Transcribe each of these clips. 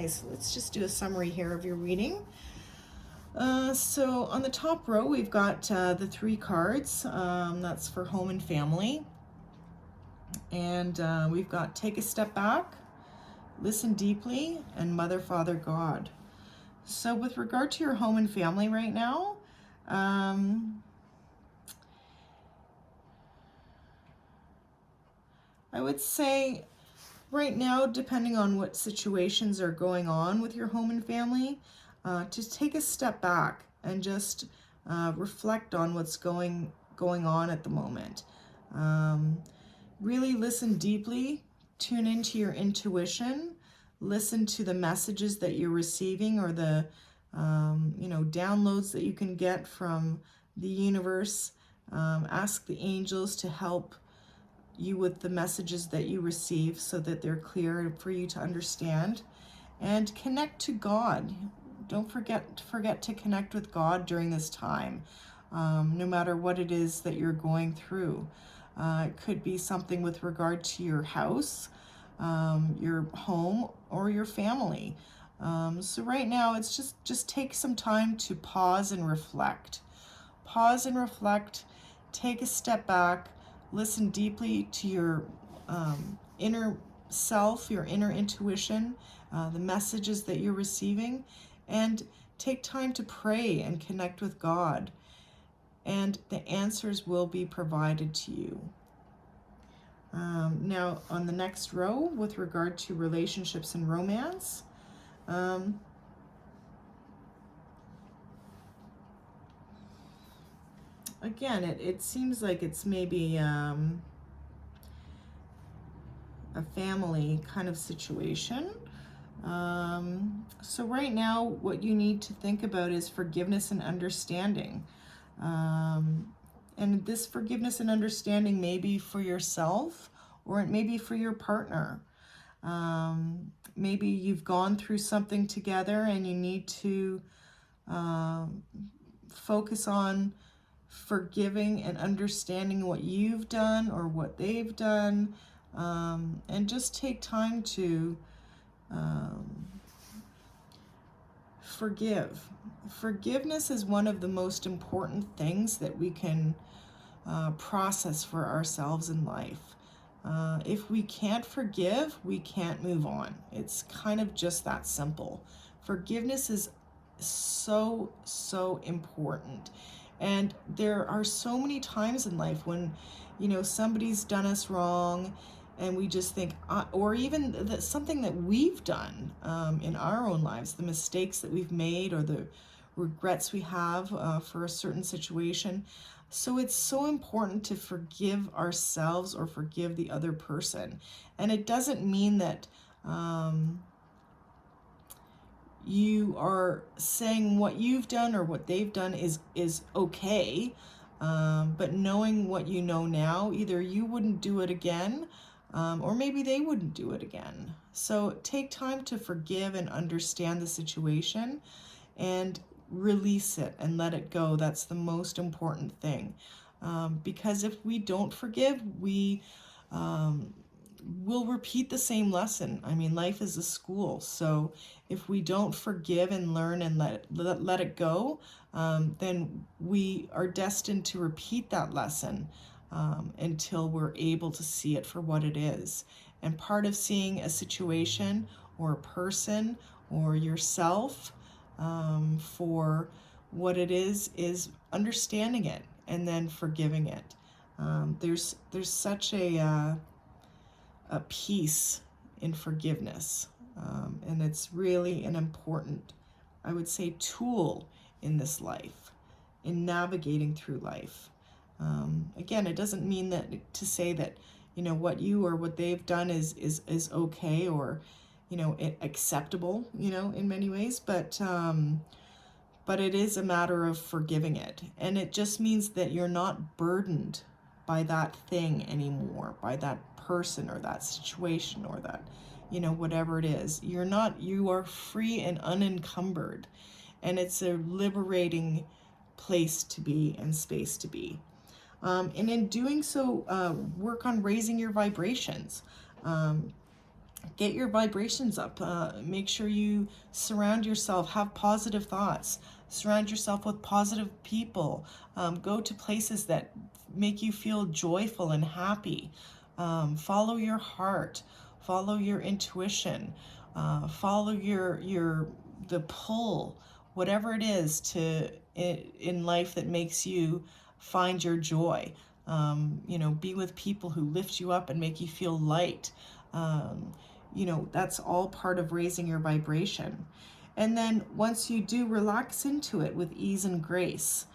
Anyways, let's just do a summary here of your reading. So on the top row, we've got the 3 cards. That's for home and family. And we've got take a step back, listen deeply, and Mother, Father, God. So with regard to your home and family right now, I would say right now, depending on what situations are going on with your home and family, to take a step back and just reflect on what's going on at the moment. Really listen deeply, tune into your intuition, listen to the messages that you're receiving, or the downloads that you can get from the universe. Ask the angels to help you with the messages that you receive so that they're clear for you to understand, and connect to God. Don't forget to connect with God during this time, no matter what it is that you're going through. It could be something with regard to your house, your home, or your family. So right now, it's just take some time to pause and reflect. Pause and reflect, take a step back, listen deeply to your inner self, your inner intuition, the messages that you're receiving, and take time to pray and connect with God. And the answers will be provided to you. Now, on the next row, with regard to relationships and romance, again, it seems like it's maybe a family kind of situation. So right now, what you need to think about is forgiveness and understanding. And this forgiveness and understanding may be for yourself, or it may be for your partner. Maybe you've gone through something together and you need to focus on forgiving and understanding what you've done or what they've done, and just take time to forgive. Forgiveness is one of the most important things that we can process for ourselves in life. If we can't forgive, we can't move on. It's kind of just that simple. Forgiveness is so important. And there are so many times in life when, somebody's done us wrong, and we just think, or even something that we've done in our own lives, the mistakes that we've made or the regrets we have for a certain situation. So it's so important to forgive ourselves or forgive the other person. And it doesn't mean that you are saying what you've done or what they've done is okay. But knowing what you know now, either you wouldn't do it again, or maybe they wouldn't do it again. So take time to forgive and understand the situation and release it and let it go. That's the most important thing. Because if we don't forgive, we will repeat the same lesson. I mean, life is a school. So if we don't forgive and learn and let it go, then we are destined to repeat that lesson until we're able to see it for what it is. And part of seeing a situation or a person or yourself for what it is understanding it and then forgiving it. There's such a peace in forgiveness, and it's really an important, I would say, tool in this life, in navigating through life. Again, it doesn't mean that to say that what you or what they've done is okay or acceptable in many ways, but it is a matter of forgiving it. And it just means that you're not burdened by that thing anymore, by that person or that situation or that whatever it is. You are free and unencumbered, and it's a liberating place to be and space to be. And in doing so, work on raising your vibrations. get your vibrations up. Make sure you surround yourself, have positive thoughts, surround yourself with positive people. Go to places that make you feel joyful and happy. Follow your heart, follow your intuition, follow the pull, whatever it is in life that makes you find your joy. Be with people who lift you up and make you feel light. That's all part of raising your vibration. And then once you do, relax into it with ease and grace.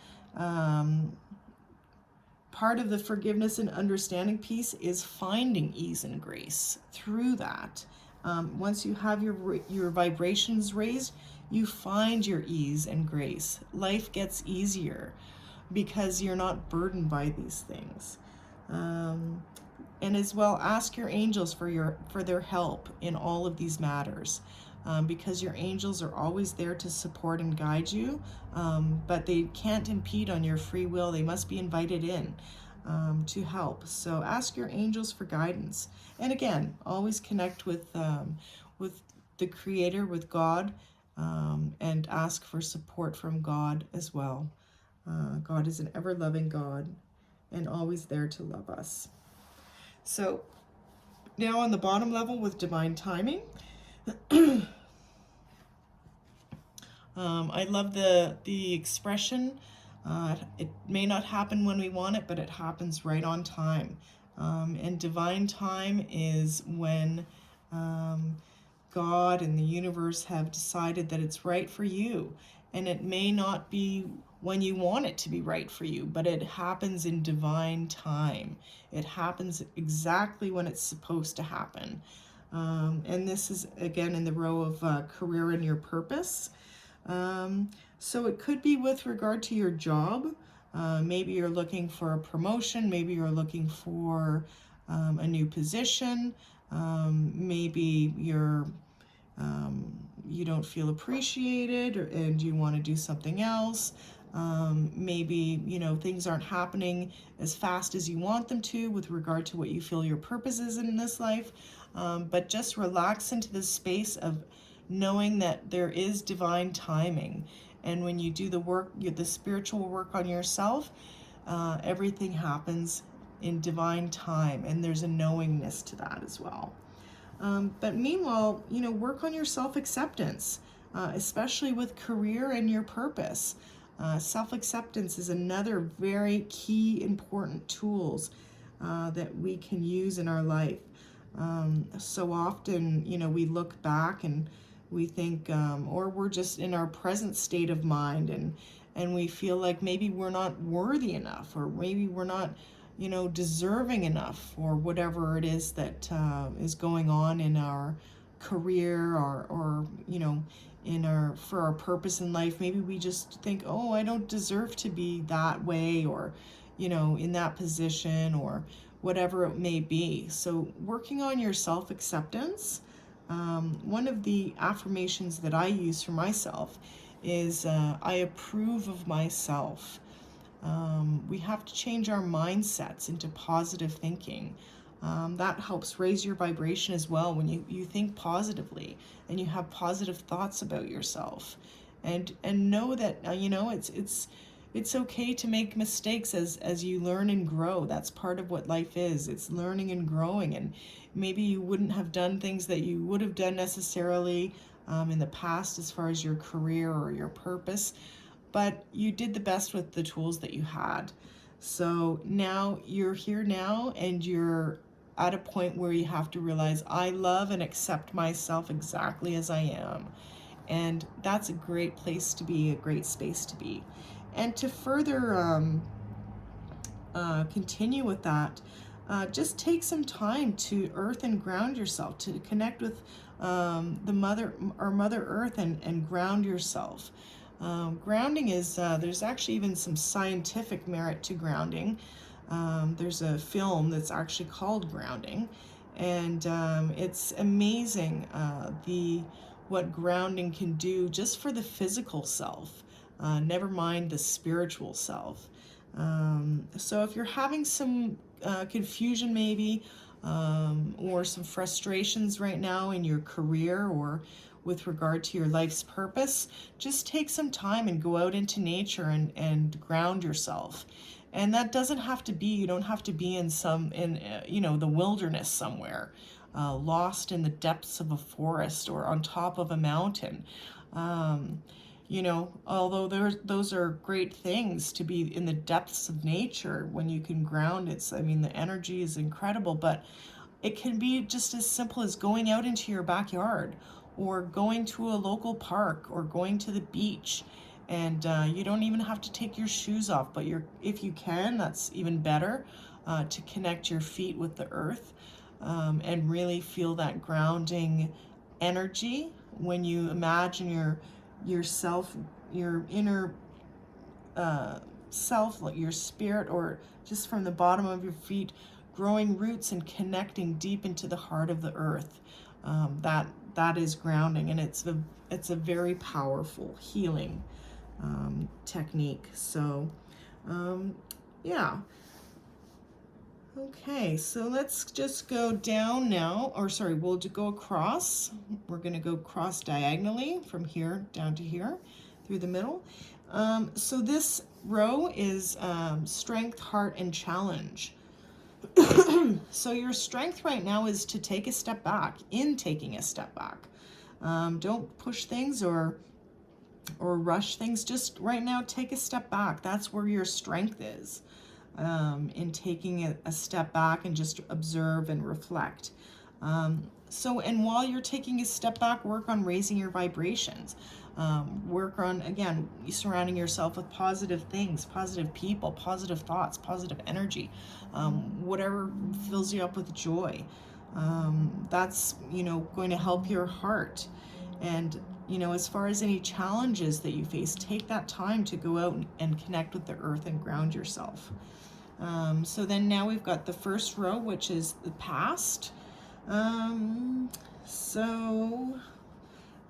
Part of the forgiveness and understanding piece is finding ease and grace through that. Once you have your vibrations raised, you find your ease and grace. Life gets easier because you're not burdened by these things. And as well, ask your angels for their help in all of these matters, because your angels are always there to support and guide you, but they can't impede on your free will. They must be invited in to help. So ask your angels for guidance. And again, always connect with the Creator, with God, and ask for support from God as well. God is an ever-loving God and always there to love us. So now on the bottom level with divine timing, I love the expression, it may not happen when we want it, but it happens right on time. And divine time is when God and the universe have decided that it's right for you. And it may not be when you want it to be right for you, but it happens in divine time. It happens exactly when it's supposed to happen. And this is, again, in the row of career and your purpose. So it could be with regard to your job. Maybe you're looking for a promotion. Maybe you're looking for a new position. Maybe you don't feel appreciated, and you want to do something else. Maybe things aren't happening as fast as you want them to with regard to what you feel your purpose is in this life. But just relax into the space of knowing that there is divine timing. And when you do the work, the spiritual work on yourself, everything happens in divine time, and there's a knowingness to that as well. But meanwhile, work on your self-acceptance, especially with career and your purpose. Self-acceptance is another very key, important tools that we can use in our life. So often, we look back and we think, or we're just in our present state of mind, and we feel like maybe we're not worthy enough, or maybe we're not deserving enough, or whatever it is that is going on in our career, or for our purpose in life. Maybe we just think, oh, I don't deserve to be that way, or in that position, or whatever it may be. So working on your self-acceptance, one of the affirmations that I use for myself is I approve of myself. We have to change our mindsets into positive thinking. That helps raise your vibration as well when you think positively and you have positive thoughts about yourself. And know that it's okay to make mistakes as you learn and grow. That's part of what life is. It's learning and growing, and maybe you wouldn't have done things that you would have done necessarily in the past as far as your career or your purpose, but you did the best with the tools that you had. So now you're here now, and you're at a point where you have to realize, I love and accept myself exactly as I am. And that's a great place to be, a great space to be. And to further continue with that, just take some time to earth and ground yourself, to connect with Mother Earth, and ground yourself. Grounding is, there's actually even some scientific merit to grounding. There's a film that's actually called Grounding, and it's amazing what grounding can do just for the physical self, never mind the spiritual self. So if you're having some confusion maybe or some frustrations right now in your career or with regard to your life's purpose, just take some time and go out into nature and ground yourself. And that doesn't have to be, you don't have to be in the wilderness somewhere, lost in the depths of a forest or on top of a mountain. Um, although those are great things to be in the depths of nature when you can ground it. I mean, the energy is incredible, but it can be just as simple as going out into your backyard or going to a local park or going to the beach. And you don't even have to take your shoes off, but if you can, that's even better, to connect your feet with the earth, and really feel that grounding energy when you imagine yourself, your inner self, like your spirit, or just from the bottom of your feet, growing roots and connecting deep into the heart of the earth. That is grounding, and it's a very powerful healing technique. So, yeah. Okay, so let's just go down now, or sorry, we'll go across. We're going to go cross diagonally from here down to here through the middle. So this row is strength, heart, and challenge. So your strength right now is to take a step back. In taking a step back, don't push things or rush things. Just right now, take a step back. That's where your strength is, in taking a step back and just observe and reflect. And while you're taking a step back, work on raising your vibrations. Work on, again, surrounding yourself with positive things, positive people, positive thoughts, positive energy, whatever fills you up with joy. That's, going to help your heart. And, as far as any challenges that you face, take that time to go out and connect with the earth and ground yourself. So then now we've got the first row, which is the past. So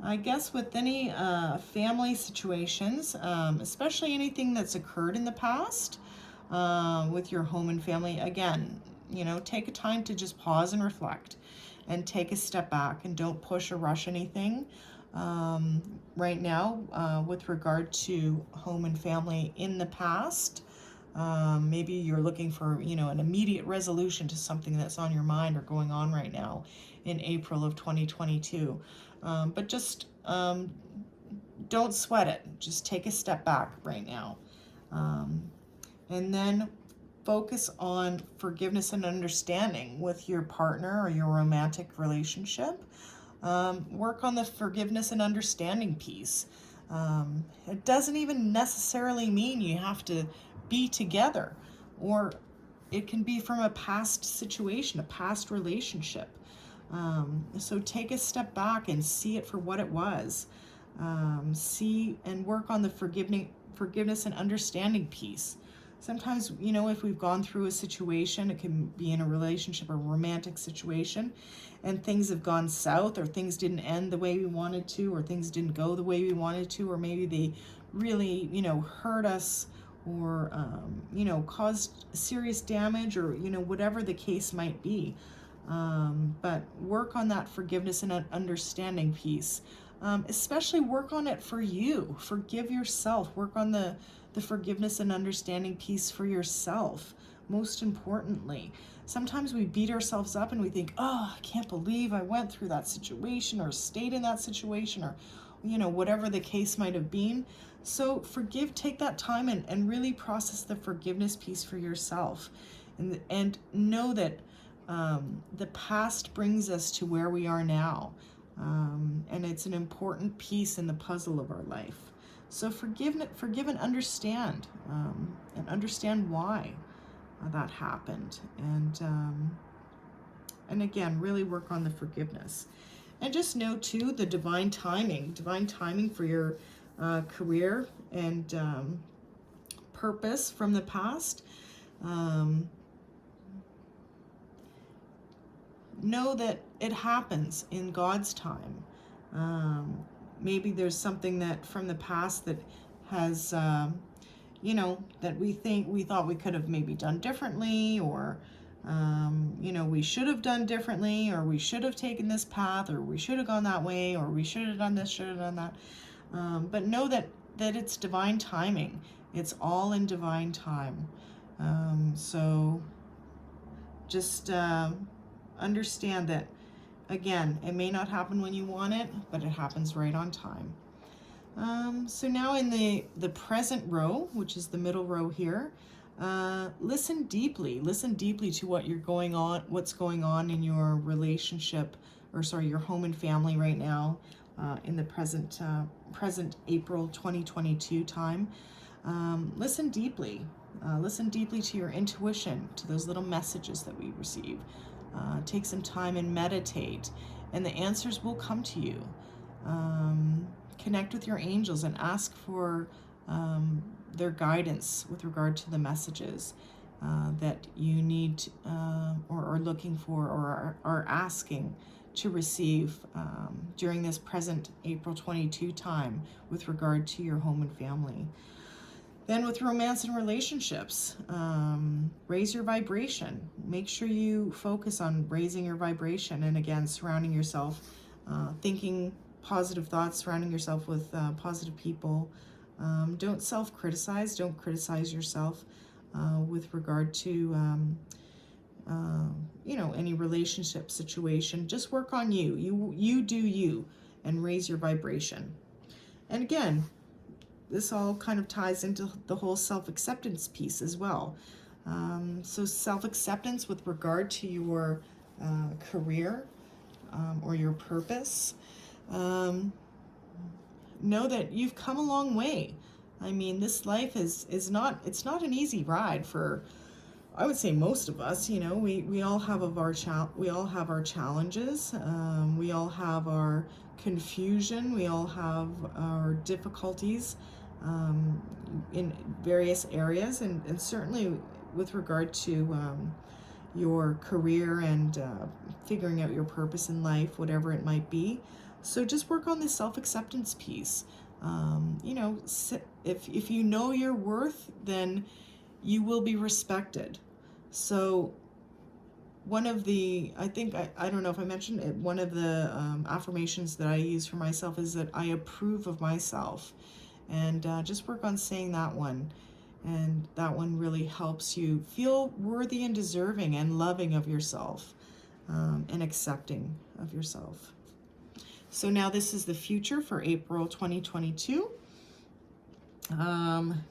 I guess with any family situations, especially anything that's occurred in the past, with your home and family, again, take a time to just pause and reflect and take a step back, and don't push or rush anything right now with regard to home and family in the past. Maybe you're looking for, an immediate resolution to something that's on your mind or going on right now in April of 2022. But just don't sweat it. Just take a step back right now. And then focus on forgiveness and understanding with your partner or your romantic relationship. Work on the forgiveness and understanding piece. It doesn't even necessarily mean you have to be together, or it can be from a past situation, a past relationship. So take a step back and see it for what it was. See and work on the forgiveness and understanding piece. Sometimes, if we've gone through a situation, it can be in a relationship or romantic situation, and things have gone south, or things didn't end the way we wanted to, or things didn't go the way we wanted to, or maybe they really, hurt us, or, caused serious damage, or, whatever the case might be. But work on that forgiveness and understanding piece. Especially work on it for you. Forgive yourself. Work on the forgiveness and understanding piece for yourself, most importantly. Sometimes we beat ourselves up and we think, oh, I can't believe I went through that situation or stayed in that situation, or, whatever the case might have been. So take that time and really process the forgiveness piece for yourself. And know that the past brings us to where we are now. And it's an important piece in the puzzle of our life. So forgive and understand why that happened, and again, really work on the forgiveness. And just know too the divine timing for your career and purpose from the past. Know that it happens in God's time. Maybe there's something that from the past that has, that we thought we could have maybe done differently, or You know, we should have done differently, or we should have taken this path, or we should have gone that way, or we should have done this, should have done that. But know that it's divine timing. It's all in divine time. So just understand that, again, it may not happen when you want it, but it happens right on time. So now in the present row, which is the middle row here, listen deeply to what's going on in your relationship, or sorry, your home and family right now, in the present April 2022 time. Listen deeply to your intuition, to those little messages that we receive. Take some time and meditate, and the answers will come to you. Connect with your angels and ask for their guidance with regard to the messages that you need, or are looking for, or are asking to receive during this present April 22 time with regard to your home and family. Then with romance and relationships, raise your vibration. Make sure you focus on raising your vibration, and again, surrounding yourself, thinking positive thoughts, surrounding yourself with positive people. Don't self-criticize. Don't criticize yourself with regard to any relationship situation. Just work on you. You do you, and raise your vibration. And again, this all kind of ties into the whole self-acceptance piece as well. So self-acceptance with regard to your career or your purpose. Know that you've come a long way. I mean, this life it's not an easy ride for, I would say, most of us. You know, we all have our challenges. We all have our confusion. We all have our difficulties in various areas, and certainly with regard to your career and figuring out your purpose in life, whatever it might be. So just work on the self-acceptance piece. If you know your worth, then you will be respected. So one of the, I don't know if I mentioned it, one of the affirmations that I use for myself is that I approve of myself. And just work on saying that one. And that one really helps you feel worthy and deserving and loving of yourself, and accepting of yourself. So now this is the future for April 2022.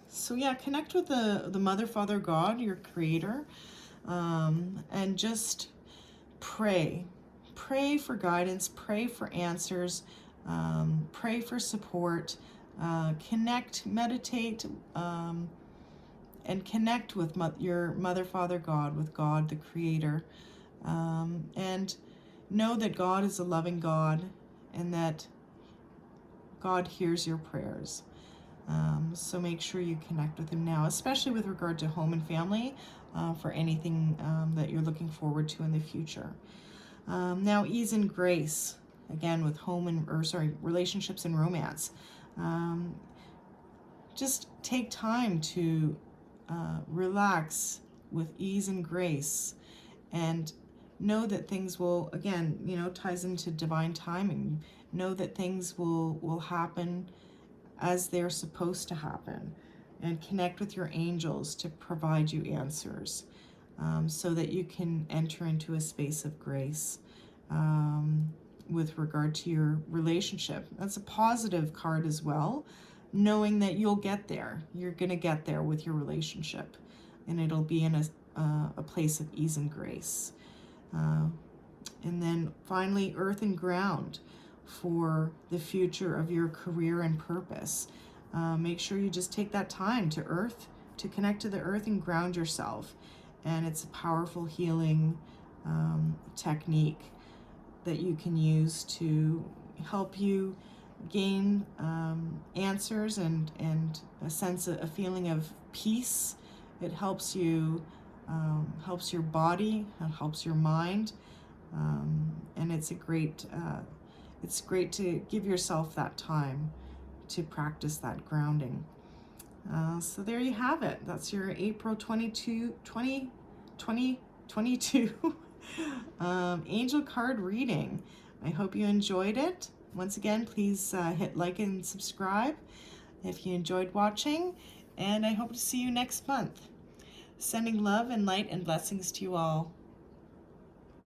So yeah, connect with the Mother, Father, God, your creator, and just pray. Pray for guidance, pray for answers, pray for support, connect, meditate, and connect with your Mother, Father, God, with God, the creator. And know that God is a loving God, and that God hears your prayers. So make sure you connect with him now, especially with regard to home and family, for anything that you're looking forward to in the future. Now, ease and grace, again with relationships and romance. Just take time to relax with ease and grace, and know that things will, again, ties into divine timing. Know that things will happen as they're supposed to happen, and connect with your angels to provide you answers, so that you can enter into a space of grace with regard to your relationship. That's a positive card as well, knowing that you'll get there. You're going to get there with your relationship, and it'll be in a place of ease and grace. And then finally, earth and ground for the future of your career and purpose. Make sure you just take that time to connect to the earth and ground yourself. And it's a powerful healing technique that you can use to help you gain answers and a feeling of peace. It helps you, helps your body, it helps your mind, and it's great to give yourself that time to practice that grounding. So there you have it. That's your April 2022 22 angel card reading. I hope you enjoyed it. Once again, please hit like and subscribe if you enjoyed watching, and I hope to see you next month. Sending love and light and blessings to you all.